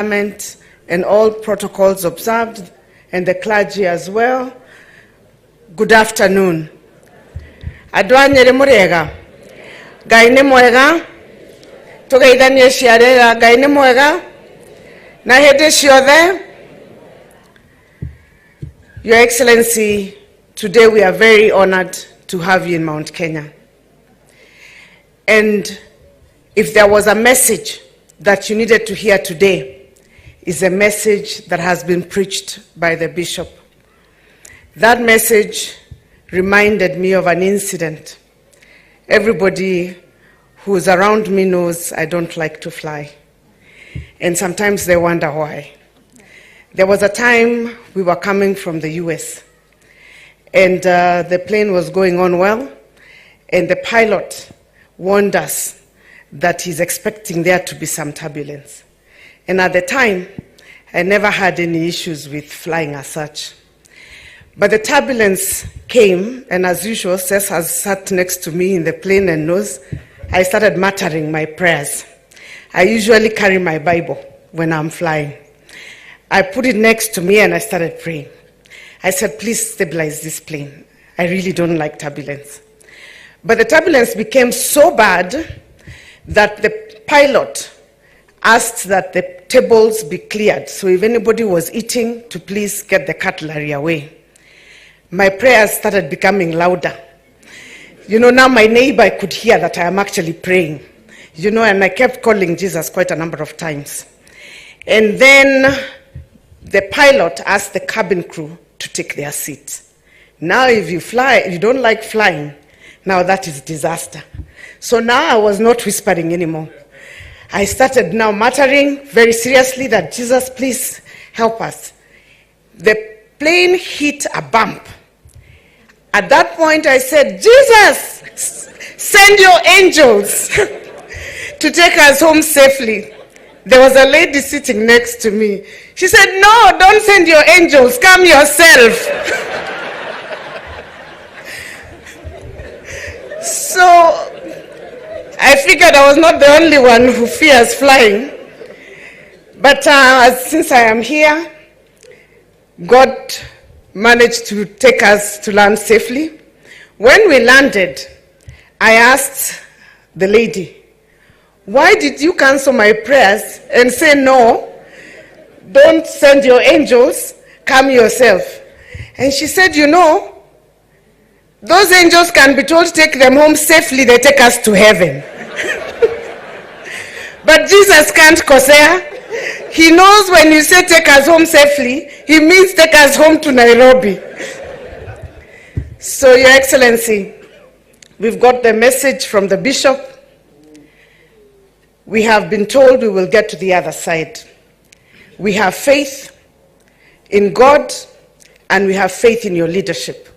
and all protocols observed, and the clergy as well. Good afternoon. Adwanyere murega. Gaine mwega. Tugeithanie ciarera gaine mwega. Na hede ciothe. Your Excellency, today we are very honored to have you in Mount Kenya. And if there was a message that you needed to hear today, is a message that has been preached by the bishop. That message reminded me of an incident. Everybody who is around me knows I don't like to fly. And sometimes they wonder why. There was a time we were coming from the US, and the plane was going on well, and the pilot warned us that he's expecting there to be some turbulence. And at the time, I never had any issues with flying as such. But the turbulence came, and as usual, Seth has sat next to me in the plane and knows, I started muttering my prayers. I usually carry my Bible when I'm flying. I put it next to me and I started praying. I said, please stabilize this plane. I really don't like turbulence. But the turbulence became so bad that the pilot asked that the tables be cleared. So if anybody was eating, to please get the cutlery away. My prayers started becoming louder. Now my neighbor could hear that I am actually praying. And I kept calling Jesus quite a number of times. And then the pilot asked the cabin crew to take their seats. Now if you don't like flying, now that is disaster. So now I was not whispering anymore. I started now muttering very seriously that Jesus, please help us. The plane hit a bump. At that point I said, Jesus, send your angels to take us home safely. There was a lady sitting next to me. She said, no, don't send your angels, come yourself. So I figured I was not the only one who fears flying. But since I am here, God managed to take us to land safely. When we landed, I asked the lady, why did you cancel my prayers and say no, don't send your angels, come yourself? And she said, those angels can be told to take them home safely, they take us to heaven. But Jesus can't kosea. He knows when you say take us home safely, he means take us home to Nairobi. So, Your Excellency, we've got the message from the bishop. We have been told we will get to the other side. We have faith in God, and we have faith in your leadership.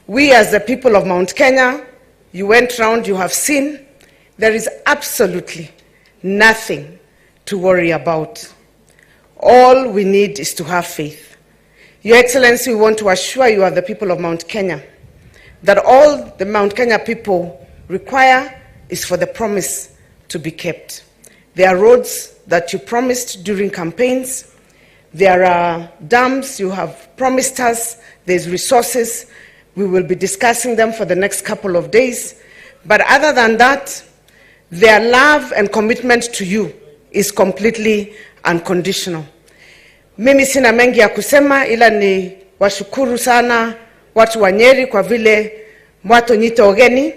We as the people of Mount Kenya, you went round, you have seen, there is absolutely nothing to worry about. All we need is to have faith. Your Excellency, we want to assure you as the people of Mount Kenya that all the Mount Kenya people require is for the promise to be kept. There are roads that you promised during campaigns. There are dams you have promised us. There's resources. We will be discussing them for the next couple of days. But other than that, their love and commitment to you is completely unconditional. Mimi sina mengi ya kusema, ila ni washukuru sana watu wa Nyeri kwa vile mwatonyita ogeni.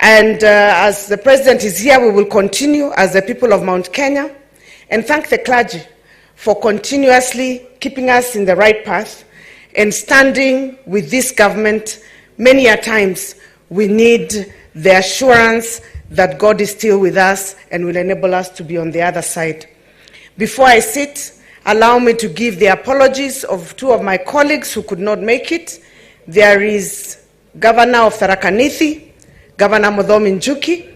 And as the President is here, we will continue as the people of Mount Kenya and thank the clergy for continuously keeping us in the right path and standing with this government. Many a times we need the assurance that God is still with us and will enable us to be on the other side. Before I sit, allow me to give the apologies of two of my colleagues who could not make it. There is Governor of Tharaka Nithi, Governor Muthomi Njuki,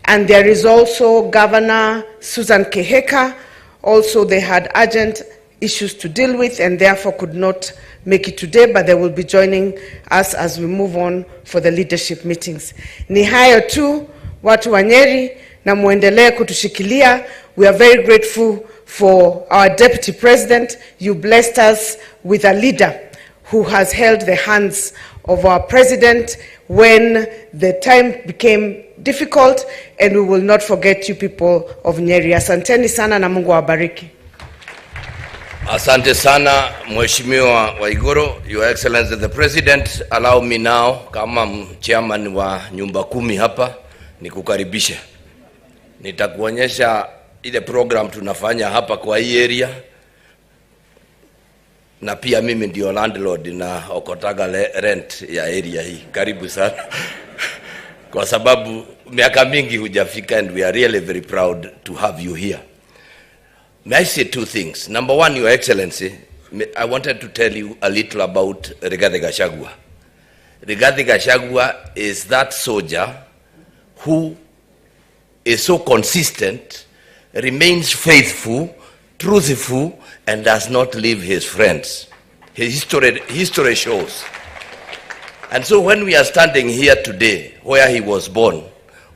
and there is also Governor Susan Keheka. Also, they had urgent issues to deal with and therefore could not make it today, but they will be joining us as we move on for the leadership meetings. Ni hayo tu, watu wa Nyeri, na muendelee kutushikilia. We are very grateful for our Deputy President. You blessed us with a leader who has held the hands of our President when the time became difficult, and we will not forget you people of Nyeri. Asanteni sana na Mungu awabariki. Asante sana Mheshimiwa Waiguru. Your Excellency the President, allow me now kama chairman wa nyumba 10 hapa nikukaribisha. Nitakuonyesha ile program tunafanya hapa kwa hii area, na pia mimi ndio landlord na okotaga rent ya area hii. Karibu sana. Kwa sababu miaka mingi hujafika, and we are really very proud to have you here. May I say 2 things? Number 1, Your Excellency, I wanted to tell you a little about Rigathi Gachagua. Rigathi Gachagua is that soldier who is so consistent, remains faithful, truthful, and does not leave his friends. His history shows. And so when we are standing here today, where he was born,